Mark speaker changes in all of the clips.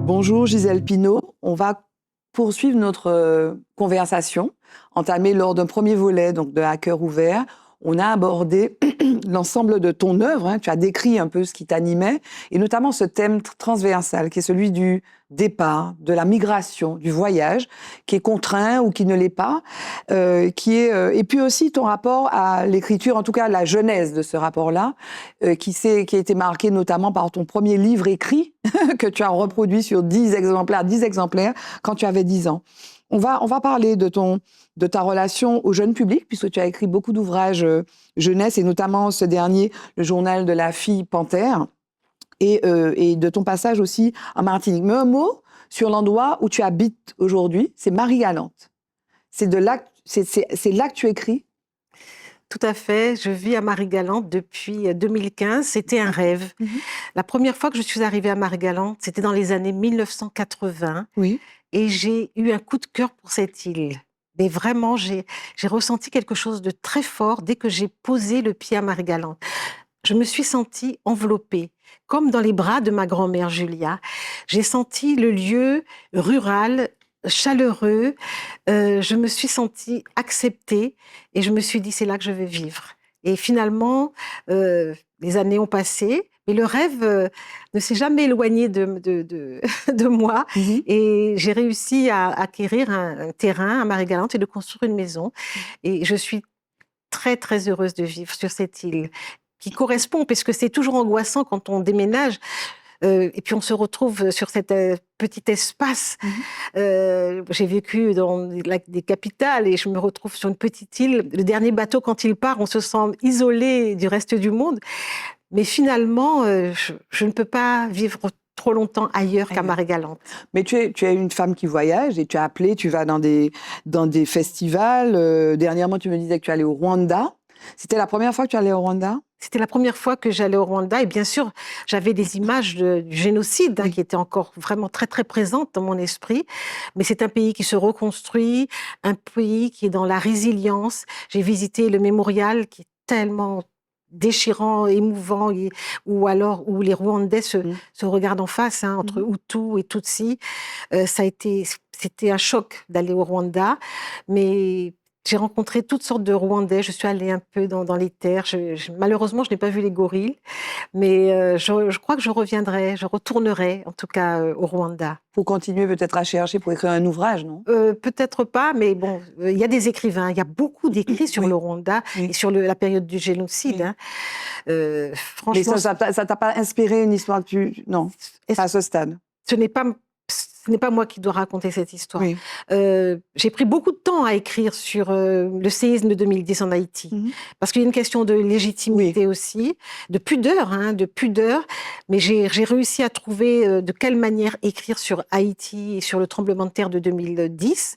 Speaker 1: Bonjour Gisèle Pinault, on va poursuivre notre conversation entamée lors d'un premier volet donc de Hacker ouvert. On a abordé l'ensemble de ton œuvre, hein, tu as décrit un peu ce qui t'animait, et notamment ce thème transversal qui est celui du départ, de la migration, du voyage, qui est contraint ou qui ne l'est pas, et puis aussi ton rapport à l'écriture, en tout cas la genèse de ce rapport-là, qui a été marqué notamment par ton premier livre écrit, que tu as reproduit sur 10 exemplaires quand tu avais 10 ans. On va parler de ta relation au jeune public, puisque tu as écrit beaucoup d'ouvrages jeunesse, et notamment ce dernier, le journal de la fille panthère, et de ton passage aussi en Martinique. Mais un mot sur l'endroit où tu habites aujourd'hui, c'est Marie-Galante. C'est là que tu écris?
Speaker 2: Tout à fait. Je vis à Marie-Galante depuis 2015. C'était un rêve. La première fois que je suis arrivée à Marie-Galante, c'était dans les années 1980.
Speaker 1: Oui.
Speaker 2: Et j'ai eu un coup de cœur pour cette île. Mais vraiment, j'ai ressenti quelque chose de très fort dès que j'ai posé le pied à Marie-Galante. Je me suis sentie enveloppée, comme dans les bras de ma grand-mère Julia. J'ai senti le lieu rural, chaleureux. Je me suis sentie acceptée et je me suis dit, c'est là que je vais vivre. Et finalement, les années ont passé, mais le rêve ne s'est jamais éloigné de moi. Et j'ai réussi à acquérir un terrain à Marie-Galante et de construire une maison. Et je suis très, très heureuse de vivre sur cette île qui correspond, parce que c'est toujours angoissant quand on déménage. Et puis on se retrouve sur cet petit espace. J'ai vécu dans des capitales et je me retrouve sur une petite île. Le dernier bateau, quand il part, on se sent isolé du reste du monde. Mais finalement, je ne peux pas vivre trop longtemps ailleurs qu'à Marie-Galante.
Speaker 1: Mais tu es une femme qui voyage et tu vas dans des festivals. Dernièrement, tu me disais que tu allais au Rwanda. C'était la première fois que tu allais au Rwanda?
Speaker 2: C'était la première fois que j'allais au Rwanda et bien sûr, j'avais des images du génocide qui étaient encore vraiment très, très présentes dans mon esprit. Mais c'est un pays qui se reconstruit, un pays qui est dans la résilience. J'ai visité le mémorial qui est tellement déchirant, émouvant, où les Rwandais se regardent en face, entre Hutu et Tutsi. C'était un choc d'aller au Rwanda, mais j'ai rencontré toutes sortes de Rwandais. Je suis allée un peu dans les terres. Malheureusement, je n'ai pas vu les gorilles, mais je crois que je retournerai en tout cas au Rwanda.
Speaker 1: Pour continuer peut-être à chercher pour écrire un ouvrage, non?
Speaker 2: Peut-être pas, mais bon, il y a des écrivains. Il y a beaucoup d'écrits sur le Rwanda et sur la période du génocide.
Speaker 1: Franchement, mais ça t'a pas inspiré une histoire que non, pas à ce stade.
Speaker 2: Ce n'est pas moi qui dois raconter cette histoire. J'ai pris beaucoup de temps à écrire sur le séisme de 2010 en Haïti, parce qu'il y a une question de légitimité aussi, de pudeur, mais j'ai réussi à trouver de quelle manière écrire sur Haïti et sur le tremblement de terre de 2010.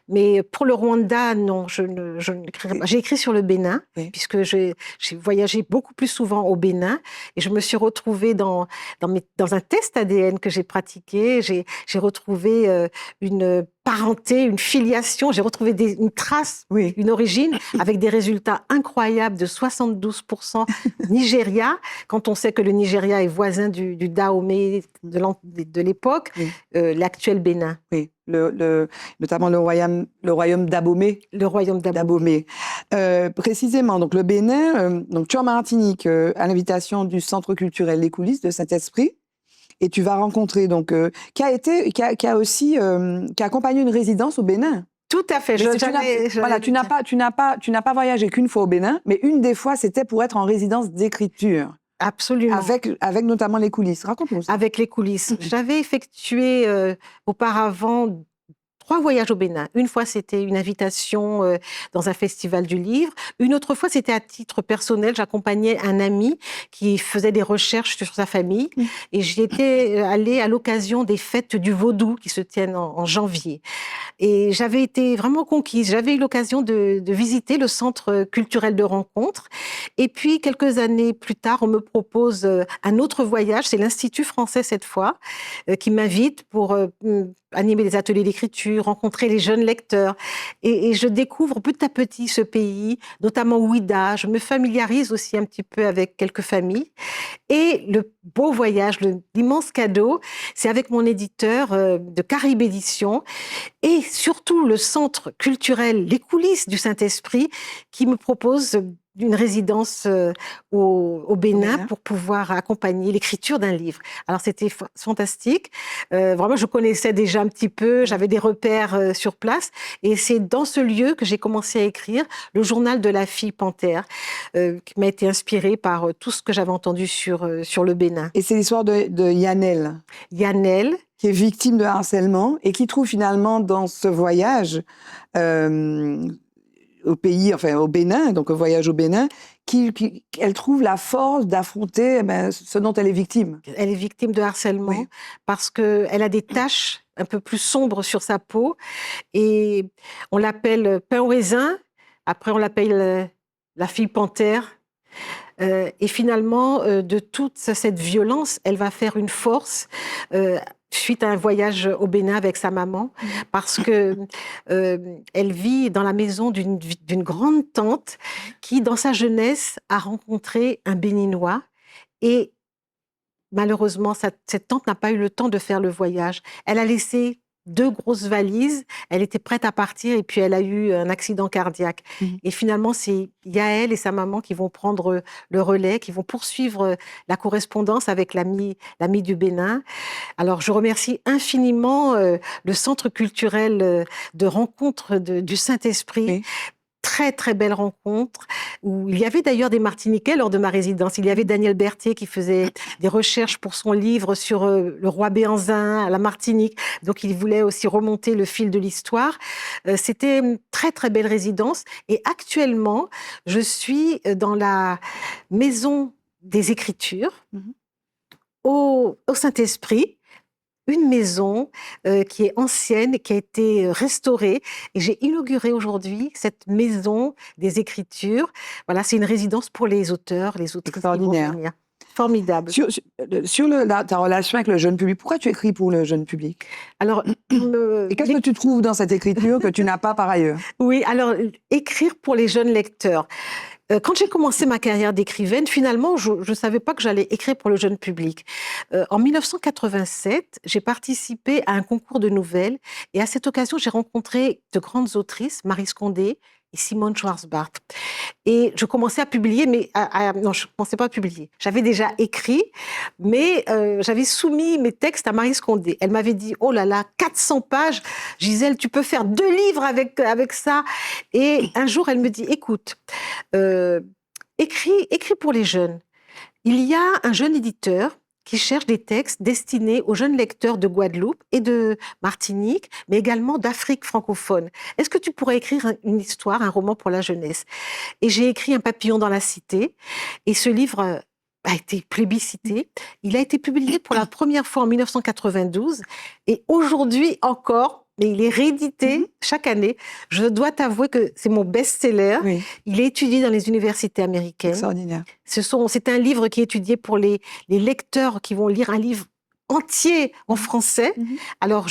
Speaker 2: Mais pour le Rwanda, non, je n'écrirai pas. J'ai écrit sur le Bénin, puisque j'ai voyagé beaucoup plus souvent au Bénin, et je me suis retrouvée dans un test ADN que j'ai pratiqué. J'ai retrouvé une parenté, une filiation, j'ai retrouvé une trace, une origine, avec des résultats incroyables de 72% Nigeria, quand on sait que le Nigeria est voisin du Dahomey de l'époque, l'actuel Bénin.
Speaker 1: Oui, notamment le royaume d'Abomey.
Speaker 2: Le royaume d'Abomey.
Speaker 1: Précisément, donc le Bénin, donc tu es en Martinique, à l'invitation du Centre culturel Les Coulisses de Saint-Esprit. Et tu vas rencontrer donc qui a accompagné une résidence au Bénin.
Speaker 2: Tout à fait.
Speaker 1: Tu n'as pas voyagé qu'une fois au Bénin, mais une des fois c'était pour être en résidence d'écriture.
Speaker 2: Absolument.
Speaker 1: Avec notamment Les Coulisses. Raconte-nous ça.
Speaker 2: Avec Les Coulisses. J'avais effectué auparavant 3 voyages au Bénin. Une fois, c'était une invitation dans un festival du livre. Une autre fois, c'était à titre personnel. J'accompagnais un ami qui faisait des recherches sur sa famille. Et j'y étais allée à l'occasion des fêtes du Vaudou qui se tiennent en janvier. Et j'avais été vraiment conquise. J'avais eu l'occasion de visiter le centre culturel de rencontre. Et puis, quelques années plus tard, on me propose un autre voyage. C'est l'Institut français cette fois, qui m'invite pour animer des ateliers d'écriture, lecture, rencontrer les jeunes lecteurs. Et je découvre petit à petit ce pays, notamment Ouidah. Je me familiarise aussi un petit peu avec quelques familles. Et le beau voyage, l'immense cadeau, c'est avec mon éditeur de Caraïbes Éditions et surtout le centre culturel, les coulisses du Saint-Esprit, qui me propose une résidence au Bénin pour pouvoir accompagner l'écriture d'un livre. Alors c'était fantastique. Vraiment, je connaissais déjà un petit peu, j'avais des repères sur place. Et c'est dans ce lieu que j'ai commencé à écrire le journal de la fille panthère, qui m'a été inspiré par tout ce que j'avais entendu sur le Bénin.
Speaker 1: Et c'est l'histoire de Yannel.
Speaker 2: Yannel.
Speaker 1: Qui est victime de harcèlement et qui trouve finalement dans ce voyage au pays, enfin au Bénin, donc au voyage au Bénin, qu'elle trouve la force d'affronter ce dont elle est victime.
Speaker 2: Elle est victime de harcèlement parce qu'elle a des taches un peu plus sombres sur sa peau et on l'appelle pain au raisin, après on l'appelle la fille panthère. Et finalement, de toute cette violence, elle va faire une force suite à un voyage au Bénin avec sa maman, parce que elle vit dans la maison d'une grande tante qui, dans sa jeunesse, a rencontré un Béninois et malheureusement, cette tante n'a pas eu le temps de faire le voyage. Elle a laissé 2 grosses valises, elle était prête à partir et puis elle a eu un accident cardiaque. Et finalement, c'est Yael et sa maman qui vont prendre le relais, qui vont poursuivre la correspondance avec l'ami du Bénin. Alors, je remercie infiniment le Centre culturel de rencontre du Saint-Esprit. Très, très belle rencontre, où il y avait d'ailleurs des Martiniquais lors de ma résidence. Il y avait Daniel Berthier qui faisait des recherches pour son livre sur le roi Béhanzin à la Martinique. Donc, il voulait aussi remonter le fil de l'histoire. C'était une très, très belle résidence. Et actuellement, je suis dans la maison des Écritures au Saint-Esprit. Une maison qui est ancienne, qui a été restaurée. Et j'ai inauguré aujourd'hui cette maison des Écritures. Voilà, c'est une résidence pour les auteurs, les autrices.
Speaker 1: Extraordinaire.
Speaker 2: Formidable.
Speaker 1: Sur ta relation avec le jeune public, pourquoi tu écris pour le jeune public?
Speaker 2: Alors,
Speaker 1: et qu'est-ce que tu trouves dans cette écriture que tu n'as pas par ailleurs?
Speaker 2: Oui, alors, écrire pour les jeunes lecteurs. Quand j'ai commencé ma carrière d'écrivaine, finalement, je ne savais pas que j'allais écrire pour le jeune public. En 1987, j'ai participé à un concours de nouvelles et à cette occasion, j'ai rencontré de grandes autrices, Maryse Condé et Simone Schwarzbart. Et je commençais à publier, mais non, je ne commençais pas à publier. J'avais déjà écrit, mais j'avais soumis mes textes à Maryse Condé. Elle m'avait dit, oh là là, 400 pages, Gisèle, tu peux faire 2 livres avec ça. Et un jour, elle me dit, écoute, écris pour les jeunes. Il y a un jeune éditeur qui cherche des textes destinés aux jeunes lecteurs de Guadeloupe et de Martinique, mais également d'Afrique francophone. Est-ce que tu pourrais écrire une histoire, un roman pour la jeunesse? Et j'ai écrit Un papillon dans la cité, et ce livre a été plébiscité. Il a été publié pour la première fois en 1992, et aujourd'hui encore, mais il est réédité chaque année. Je dois t'avouer que c'est mon best-seller.
Speaker 1: Oui.
Speaker 2: Il est étudié dans les universités américaines.
Speaker 1: Extraordinaire.
Speaker 2: C'est un livre qui est étudié pour les lecteurs qui vont lire un livre entier en français. Alors,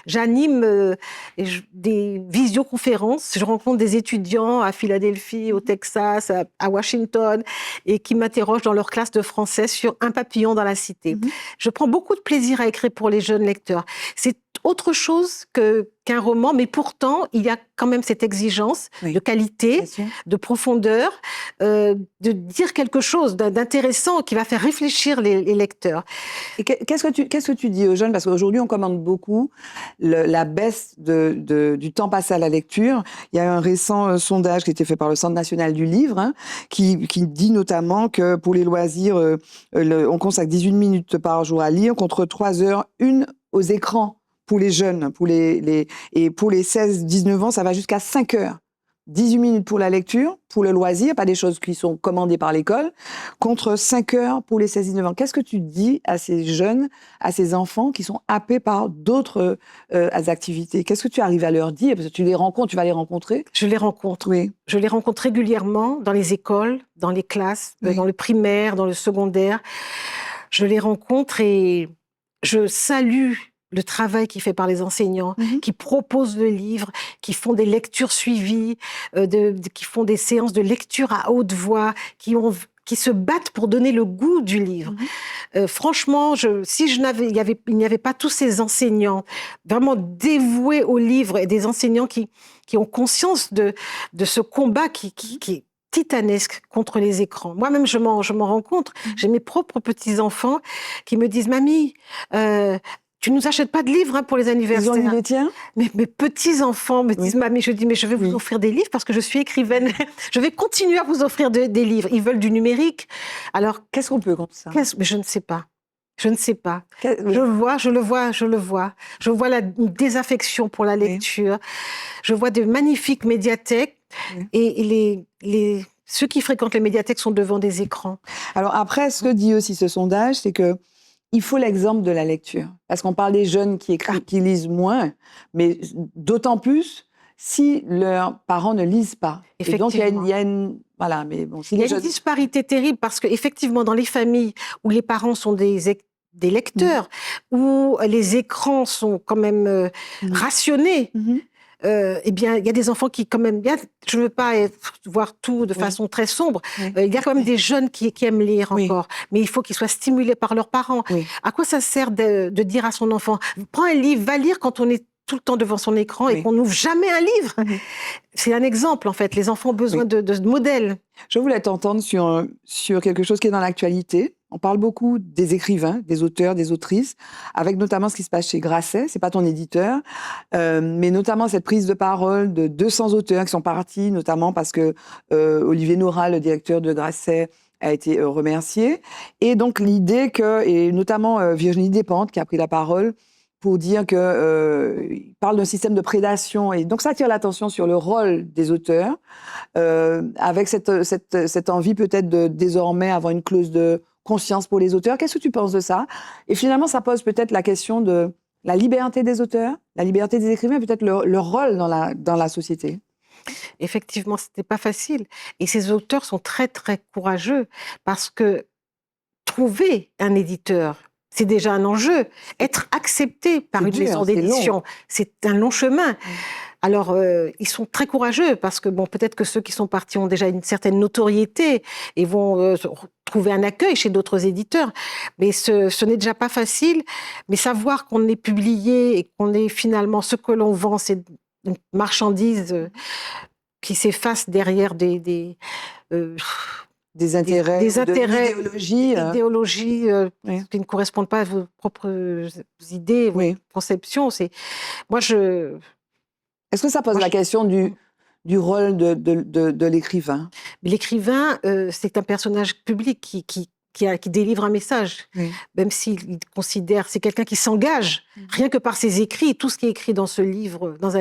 Speaker 2: j'anime des visioconférences. Je rencontre des étudiants à Philadelphie, au Texas, à Washington, et qui m'interrogent dans leur classe de français sur Un papillon dans la cité. Je prends beaucoup de plaisir à écrire pour les jeunes lecteurs. C'est autre chose qu'un roman, mais pourtant, il y a quand même cette exigence de qualité, de profondeur, de dire quelque chose d'intéressant qui va faire réfléchir les lecteurs.
Speaker 1: Et qu'est-ce que tu dis aux jeunes? Parce qu'aujourd'hui, on commande beaucoup la baisse du temps passé à la lecture. Il y a un récent sondage qui a été fait par le Centre national du livre, qui dit notamment que pour les loisirs, on consacre 18 minutes par jour à lire, contre 3 heures, 1 aux écrans. Pour les jeunes, et pour les 16-19 ans, ça va jusqu'à 5 heures. 18 minutes pour la lecture, pour le loisir, pas des choses qui sont commandées par l'école, contre 5 heures pour les 16-19 ans. Qu'est-ce que tu dis à ces jeunes, à ces enfants qui sont happés par d'autres activités? Qu'est-ce que tu arrives à leur dire? Parce que tu les rencontres, tu vas les rencontrer.
Speaker 2: Je les rencontre.
Speaker 1: Oui.
Speaker 2: Je les rencontre régulièrement dans les écoles, dans les classes, dans le primaire, dans le secondaire. Je les rencontre et je salue le travail qui est fait par les enseignants, qui proposent le livre, qui font des lectures suivies, qui font des séances de lecture à haute voix, qui se battent pour donner le goût du livre. Franchement, il n'y avait pas tous ces enseignants vraiment dévoués au livre et des enseignants qui ont conscience de ce combat qui est titanesque contre les écrans. Moi-même, je m'en rends compte. J'ai mes propres petits-enfants qui me disent « Mamie, tu nous achètes pas de livres pour les anniversaires. »
Speaker 1: Ils ont eu les tiens?
Speaker 2: Mes petits-enfants me disent « Mamie, je dis, mais je vais vous offrir des livres parce que je suis écrivaine. Je vais continuer à vous offrir des livres. » Ils veulent du numérique. Alors,
Speaker 1: qu'est-ce qu'on peut comme ça?
Speaker 2: Mais je ne sais pas. Je ne sais pas. Je le vois. Je vois une désaffection pour la lecture. Je vois de magnifiques médiathèques et ceux qui fréquentent les médiathèques sont devant des écrans.
Speaker 1: Alors après, ce que dit aussi ce sondage, c'est que il faut l'exemple de la lecture. Parce qu'on parle des jeunes qui écrivent, qui lisent moins, mais d'autant plus si leurs parents ne lisent pas. Et donc, il y a une... Voilà, mais bon...
Speaker 2: Il y a une disparité terrible parce qu'effectivement, dans les familles où les parents sont des lecteurs, où les écrans sont quand même rationnés, eh bien, il y a des enfants qui, quand même, je ne veux pas voir tout de façon très sombre, il y a quand même des jeunes qui aiment lire encore, mais il faut qu'ils soient stimulés par leurs parents. À quoi ça sert de dire à son enfant « Prends un livre, va lire quand on est tout le temps devant son écran et qu'on n'ouvre jamais un livre ?» C'est un exemple, en fait. Les enfants ont besoin de modèles.
Speaker 1: Je voulais t'entendre sur quelque chose qui est dans l'actualité. On parle beaucoup des écrivains, des auteurs, des autrices, avec notamment ce qui se passe chez Grasset, c'est pas ton éditeur, mais notamment cette prise de parole de 200 auteurs qui sont partis, notamment parce que Olivier Nora, le directeur de Grasset, a été remercié. Et donc l'idée que, et notamment Virginie Despentes qui a pris la parole, pour dire il parle d'un système de prédation. Et donc, ça attire l'attention sur le rôle des auteurs, avec cette envie peut-être de désormais avoir une clause de conscience pour les auteurs. Qu'est-ce que tu penses de ça? Et finalement, ça pose peut-être la question de la liberté des auteurs, la liberté des écrivains, peut-être leur rôle dans la société.
Speaker 2: Effectivement, ce n'était pas facile. Et ces auteurs sont très, très courageux parce que trouver un éditeur, c'est déjà un enjeu. Être accepté par une maison d'édition, c'est un long chemin. Alors, ils sont très courageux parce que, bon, peut-être que ceux qui sont partis ont déjà une certaine notoriété et vont trouver un accueil chez d'autres éditeurs. Mais ce n'est déjà pas facile. Mais savoir qu'on est publié et qu'on est finalement, ce que l'on vend, c'est une marchandise qui s'efface derrière des
Speaker 1: intérêts,
Speaker 2: des idéologies qui ne correspondent pas à vos propres idées, vos conceptions. Moi,
Speaker 1: Est-ce que ça pose la question du rôle de l'écrivain?
Speaker 2: L'écrivain, c'est un personnage public qui délivre un message, même s'il considère, c'est quelqu'un qui s'engage, rien que par ses écrits, tout ce qui est écrit dans un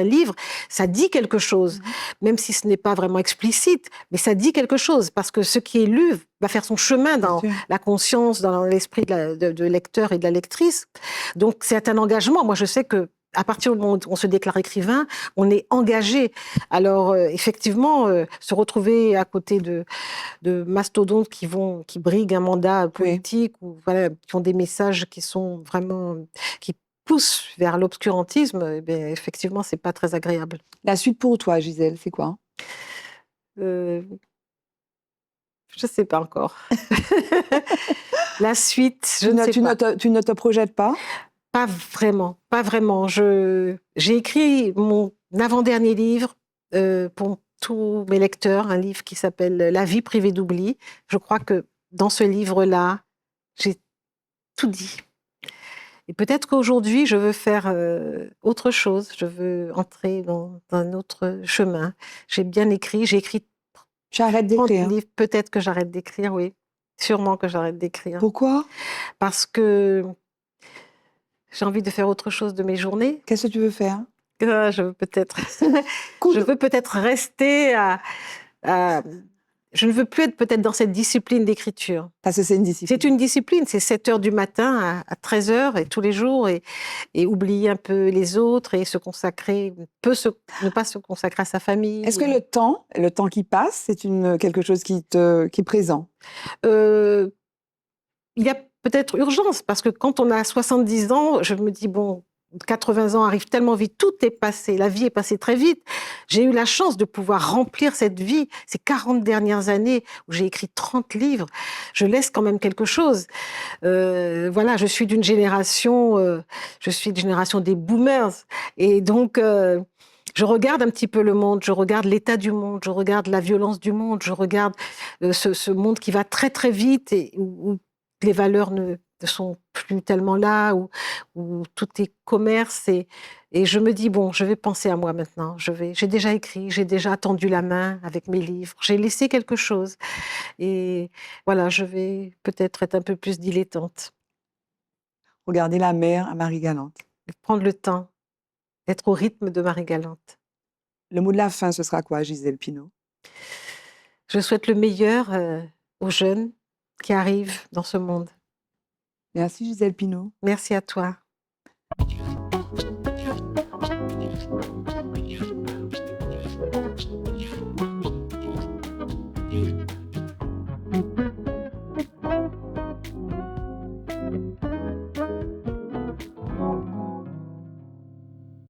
Speaker 2: livre, ça dit quelque chose, même si ce n'est pas vraiment explicite, mais ça dit quelque chose, parce que ce qui est lu va faire son chemin dans la conscience, dans l'esprit de lecteur et de la lectrice. Donc c'est un engagement. Moi, je sais que à partir du moment où on se déclare écrivain, on est engagé. Alors, effectivement, se retrouver à côté de mastodontes qui briguent un mandat politique, ou voilà, qui ont des messages qui sont vraiment... qui poussent vers l'obscurantisme, effectivement, c'est pas très agréable.
Speaker 1: La suite pour toi, Gisèle, c'est quoi?
Speaker 2: Je sais pas encore. La suite, je ne sais pas.
Speaker 1: Tu ne te projettes pas?
Speaker 2: Pas vraiment, pas vraiment. J'ai écrit mon avant-dernier livre pour tous mes lecteurs, un livre qui s'appelle « La vie privée d'oubli ». Je crois que dans ce livre-là, j'ai tout dit. Et peut-être qu'aujourd'hui, je veux faire autre chose. Je veux entrer dans un autre chemin. J'ai bien écrit, j'ai écrit 30 livres. Peut-être que j'arrête d'écrire, oui. Sûrement que j'arrête d'écrire.
Speaker 1: Pourquoi?
Speaker 2: Parce que j'ai envie de faire autre chose de mes journées.
Speaker 1: Qu'est-ce que tu veux faire?
Speaker 2: Je veux peut-être rester je ne veux plus être peut-être dans cette discipline d'écriture.
Speaker 1: Parce que c'est une discipline.
Speaker 2: C'est une discipline, c'est 7h du matin à 13h et tous les jours et oublier un peu les autres et se consacrer, ne pas se consacrer à sa famille.
Speaker 1: Est-ce que le temps qui passe, c'est quelque chose qui est présent?
Speaker 2: Il y a peut-être urgence, parce que quand on a 70 ans, je me dis, bon, 80 ans arrivent tellement vite, tout est passé, la vie est passée très vite. J'ai eu la chance de pouvoir remplir cette vie, ces 40 dernières années où j'ai écrit 30 livres. Je laisse quand même quelque chose. Voilà, je suis d'une génération, des boomers. Et donc, je regarde un petit peu le monde, je regarde l'état du monde, je regarde la violence du monde, je regarde ce monde qui va très très vite et où les valeurs ne sont plus tellement là, où tout est commerce. Et je me dis, bon, je vais penser à moi maintenant. J'ai déjà écrit, j'ai déjà tendu la main avec mes livres, j'ai laissé quelque chose. Et voilà, je vais peut-être être un peu plus dilettante.
Speaker 1: Regarder la mer à Marie-Galante.
Speaker 2: Prendre le temps, être au rythme de Marie-Galante.
Speaker 1: Le mot de la fin, ce sera quoi, Gisèle Pineau?
Speaker 2: Je souhaite le meilleur aux jeunes qui arrivent dans ce monde.
Speaker 1: Merci Gisèle Pineau.
Speaker 2: Merci à toi.